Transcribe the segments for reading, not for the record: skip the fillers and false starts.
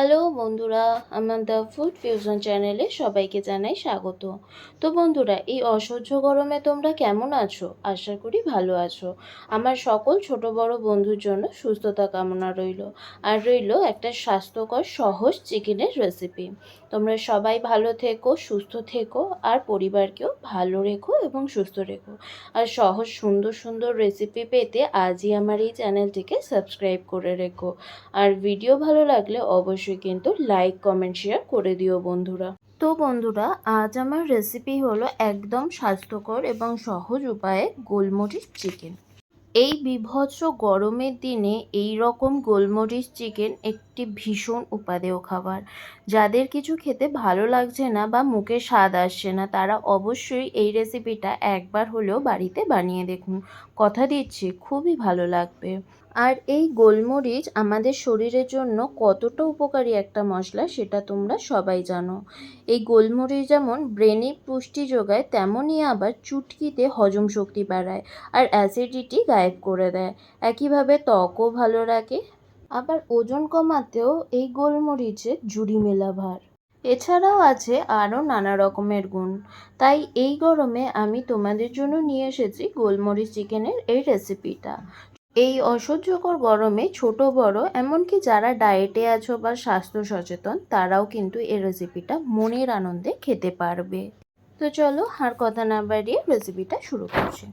Hello বন্ধুরা, আমার the food fusion চ্যানেলে সবাইকে জানাই স্বাগত। তো বন্ধুরা, এই অসহ্য গরমে তোমরা কেমন আছো? আশা করি ভালো আছো। আমার সকল ছোট বড় বন্ধুর জন্য সুস্থতা কামনা রইল। আর রইল একটা স্বাস্থ্যকর সহজ চিকেনের রেসিপি। তোমরা সবাই ভালো থেকো, সুস্থ থেকো, আর পরিবারকেও ভালো রেখো এবং সুস্থ রেখো। আর সহজ সুন্দর সুন্দর রেসিপি পেতে আজই আমার এই চ্যানেলটিকে সাবস্ক্রাইব করে রেখো। আর ভিডিও ভালো লাগলে অবশ্যই কিন্তু লাইক কমেন্ট শেয়ার করে দিও বন্ধুরা। তো বন্ধুরা, আজ আমার রেসিপি হলো একদম স্বাস্থ্যকর এবং সহজ উপায়ে গোলমরিচ চিকেন। এই বীভৎস গরমের দিনে এই রকম গোলমরিচ চিকেন একটি ভীষণ উপাদেয় খাবার। যাদের কিছু খেতে ভালো লাগছে না বা মুখে স্বাদ আসছে না, তারা অবশ্যই এই রেসিপিটা একবার হলেও বাড়িতে বানিয়ে দেখুন। কথা দিচ্ছি খুবই ভালো লাগবে। আর এই গোলমরিচ আমাদের শরীরের জন্য কতটা উপকারী একটা মশলা সেটা তোমরা সবাই জানো। এই গোলমরিচ যেমন ব্রেনে পুষ্টি যোগায়, তেমনই আবার চুটকিতে হজম শক্তি বাড়ায় আর অ্যাসিডিটি গায়েব করে দেয়। একইভাবে ত্বকও ভালো রাখে। আবার ওজন কমাতেও এই গোলমরিচের জুড়ি মেলা ভার। এছাড়াও আছে আরও নানা রকমের গুণ। তাই এই গরমে আমি তোমাদের জন্য নিয়ে এসেছি গোলমরিচ চিকেনের এই রেসিপিটা। এই অসহ্যকর গরমে ছোট বড় এমনকি যারা ডায়েটে আছো বা স্বাস্থ্য সচেতন, তারাও কিন্তু এই রেসিপিটা মনের আনন্দে খেতে পারবে। তো চলো আর কথা না বাড়িয়ে রেসিপিটা শুরু করছি।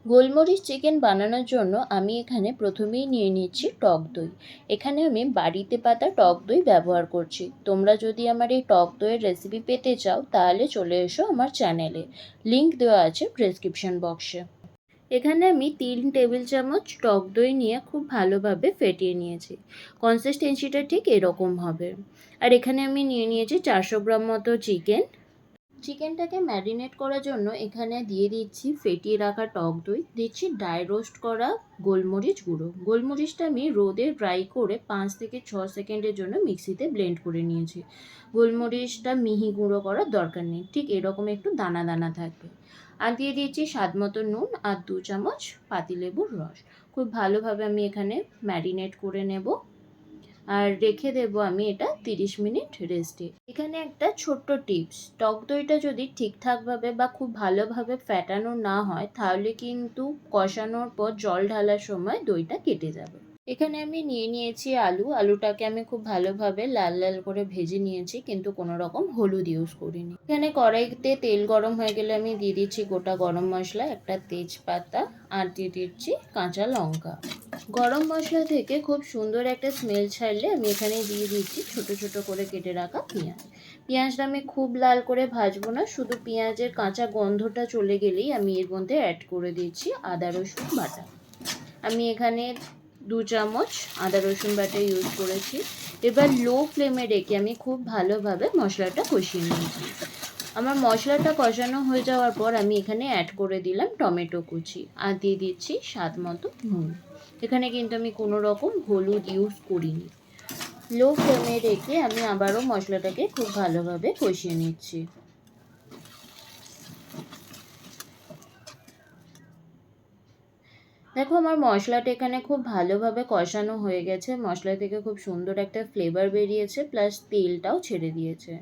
গোলমরিচ চিকেন বানানোর জন্য আমি এখানে প্রথমেই নিয়ে নিচ্ছি টক দই। এখানে আমি বাড়িতে পাতা টক দই ব্যবহার করছি। তোমরা যদি আমার এই টক দইয়ের রেসিপি পেতে চাও তাহলে চলে এসো আমার চ্যানেলে, লিংক দেওয়া আছে ডেসক্রিপশন বক্সে। এখানে আমি 3 টেবিল চামচ টক দই নিয়ে খুব ভালোভাবে ফেটিয়ে নিয়েছি। কনসিস্টেন্সিটা ঠিক এরকম হবে। আর এখানে আমি নিয়ে নিয়েছি 400 গ্রাম মতো চিকেনটাকে ম্যারিনেট করার জন্য এখানে দিয়ে দিচ্ছি ফেটিয়ে রাখা টক দই, দিচ্ছি ড্রাই রোস্ট করা গোলমরিচ গুঁড়ো। গোলমরিচটা আমি রোদে ড্রাই করে 5 থেকে 6 সেকেন্ডের জন্য মিক্সিতে ব্লেন্ড করে নিয়েছি। গোলমরিচটা মিহি গুঁড়ো করার দরকার নেই, ঠিক এরকম একটু দানা দানা থাকবে। আর দিয়ে দিয়েছি স্বাদ মতো নুন আর 2 চামচ পাতিলেবুর রস। খুব ভালোভাবে আমি এখানে ম্যারিনেট করে নেব আর রেখে দেব আমি এটা 30 মিনিট রেস্টে। এখানে একটা ছোট্ট টিপস, টক দইটা যদি ঠিকঠাকভাবে বা খুব ভালোভাবে ফ্যাটানো না হয় তাহলে কিন্তু কষানোর পর জল ঢালার সময় দইটা কেটে যাবে। এখানে আমি নিয়ে নিয়েছি আলুটাকে আমি খুব ভালোভাবে লাল লাল করে ভেজে নিয়েছি, কিন্তু কোনো রকম হলুদ ইউজ করিনি। এখানে কড়াইতে তেল গরম হয়ে গেলে আমি দিয়ে দিচ্ছি গোটা গরম মশলা, একটা তেজপাতা আর দিয়ে দিচ্ছি কাঁচা লঙ্কা। গরম মশলা থেকে খুব সুন্দর একটা স্মেল ছাড়লে আমি এখানে দিয়ে দিচ্ছি ছোট ছোট করে কেটে রাখা পেঁয়াজ। পেঁয়াজটা আমি খুব লাল করে ভাজবো না, শুধু পেঁয়াজের কাঁচা গন্ধটা চলে গেলেই আমি এর মধ্যে অ্যাড করে দিচ্ছি আদা রসুন বাটা। আমি এখানে 2 চামচ আদা রসুন বাটা ইউজ করেছি। এবার লো ফ্লেমে রেখে আমি খুব ভালোভাবে মশলাটা কষিয়ে নিয়েছি। আমার মশলাটা কষানো হয়ে যাওয়ার পর আমি এখানে অ্যাড করে দিলাম টমেটো কুচি আর দিয়ে দিচ্ছি স্বাদ মতো নুন। এখানে কিন্তু আমি কোনো রকম হলুদ ইউজ করিনি। লো ফ্লেমে রেখে আমি আবারও মশলাটাকে খুব ভালোভাবে কষিয়ে নিচ্ছি। দেখো আমার মশলাটা এখানে খুব ভালোভাবে কষানো হয়ে গেছে। মশলা থেকে খুব সুন্দর একটা ফ্লেভার বেরিয়েছে, প্লাস তেলটাও ছেড়ে দিয়েছে।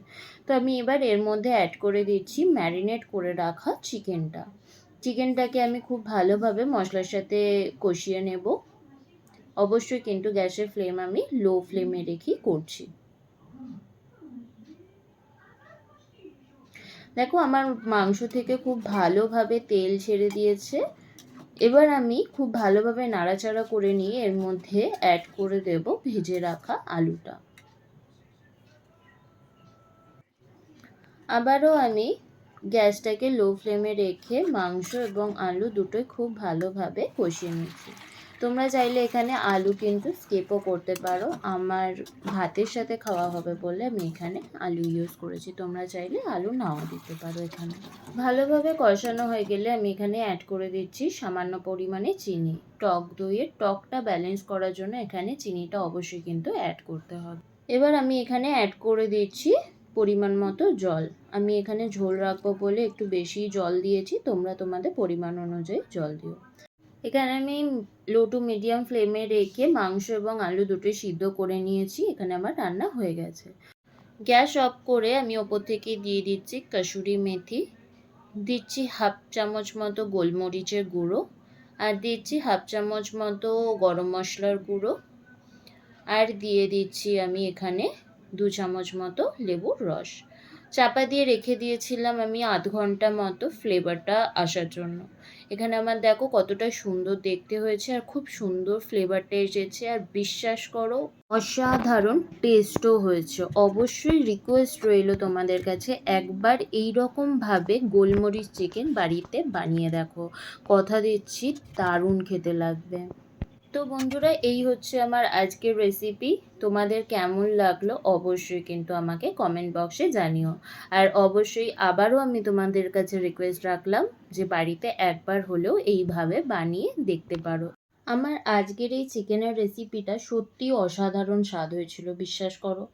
তো আমি এবার এর মধ্যে অ্যাড করে দিচ্ছি ম্যারিনেট করে রাখা চিকেনটাকে আমি খুব ভালোভাবে মশলার সাথে কষিয়ে নেব। অবশ্যই কিন্তু গ্যাসের ফ্লেম আমি লো ফ্লেমে রেখেই করছি। দেখো আমার মাংস থেকে খুব ভালোভাবে তেল ছেড়ে দিয়েছে। এবার আমি খুব ভালোভাবে নাড়াচাড়া করে নিয়ে এর মধ্যে অ্যাড করে দেব ভেজে রাখা আলুটা। আবারও আমি গ্যাসটাকে লো ফ্লেমে রেখে মাংস এবং আলু দুটোই খুব ভালোভাবে কষিয়ে নিচ্ছি। তোমরা চাইলে এখানে আলু কিন্তু স্কিপও করতে পারো। আমার ভাতের সাথে খাওয়া হবে বলে আমি এখানে আলু ইউজ করেছি। তোমরা চাইলে আলু নাও দিতে পারো এখানে। ভালোভাবে কষানো হয়ে গেলে আমি এখানে অ্যাড করে দিচ্ছি সামান্য পরিমাণে চিনি। টক দইয়ের টকটা ব্যালেন্স করার জন্য এখানে চিনিটা অবশ্যই কিন্তু অ্যাড করতে হবে। এবার আমি এখানে অ্যাড করে দিচ্ছি পরিমাণ মতো জল। আমি এখানে ঝোল রাখবো বলে একটু বেশি জল দিয়েছি, তোমরা তোমাদের পরিমাণ অনুযায়ী জল দিও। এখানে আমি লো টু মিডিয়াম ফ্লেমে রেখে মাংস এবং আলু দুটোই সিদ্ধ করে নিয়েছি। এখানে আমার রান্না হয়ে গেছে। গ্যাস অফ করে আমি ওপর থেকে দিয়ে দিচ্ছি কসুরি মেথি, দিচ্ছি হাফ চামচ মতো গোলমরিচের গুঁড়ো, আর দিচ্ছি হাফ চামচ মতো গরম মশলার গুঁড়ো, আর দিয়ে দিচ্ছি আমি এখানে 2 চামচ মতো লেবুর রস। চাপা দিয়ে রেখে দিয়েছিলাম আমি আধ ঘন্টা মতো ফ্লেভারটা আসার জন্য। এখানে আমার দেখো কতটা সুন্দর দেখতে হয়েছে আর খুব সুন্দর ফ্লেভারটা এসেছে, আর বিশ্বাস করো অসাধারণ টেস্টও হয়েছে। অবশ্যই রিকোয়েস্ট রইল তোমাদের কাছে, একবার এই রকমভাবে গোলমরিচ চিকেন বাড়িতে বানিয়ে দেখো, কথা দিচ্ছি দারুণ খেতে লাগবে। তো বন্ধুরা, এই হচ্ছে আমার আজকের রেসিপি। তোমাদের কেমন লাগলো অবশ্যই কিন্তু আমাকে কমেন্ট বক্সে জানিও। আর অবশ্যই আবারও আমি তোমাদের কাছে রিকোয়েস্ট রাখলাম যে বাড়িতে একবার হলেও এইভাবে বানিয়ে দেখতে পারো। আমার আজকের এই চিকেনের রেসিপিটা সত্যি অসাধারণ স্বাদ হয়েছিল, বিশ্বাস করো।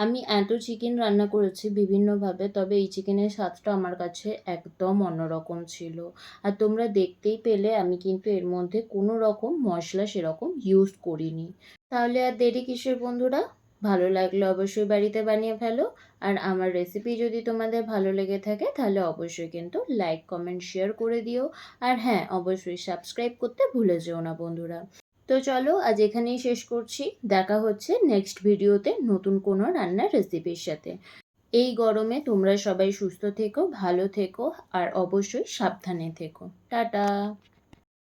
আমি এত চিকেন রান্না করেছি বিভিন্নভাবে, তবে এই চিকেনের স্বাদটা আমার কাছে একদম অন্যরকম ছিল। আর তোমরা দেখতেই পেলে আমি কিন্তু এর মধ্যে কোনো রকম মশলা সেরকম ইউজ করিনি। তাহলে আর দেরি কিসের বন্ধুরা, ভালো লাগলে অবশ্যই বাড়িতে বানিয়ে ফেলো। আর আমার রেসিপি যদি তোমাদের ভালো লেগে থাকে তাহলে অবশ্যই কিন্তু লাইক কমেন্ট শেয়ার করে দিও। আর হ্যাঁ, অবশ্যই সাবস্ক্রাইব করতে ভুলে যেও না বন্ধুরা। তো চলো আজ এখানেই শেষ করছি, দেখা হচ্ছে নেক্সট ভিডিওতে নতুন কোনো রান্নার রেসিপির সাথে। এই গরমে তোমরা সবাই সুস্থ থেকো, ভালো থেকো, আর অবশ্যই সাবধানে থেকো। টাটা।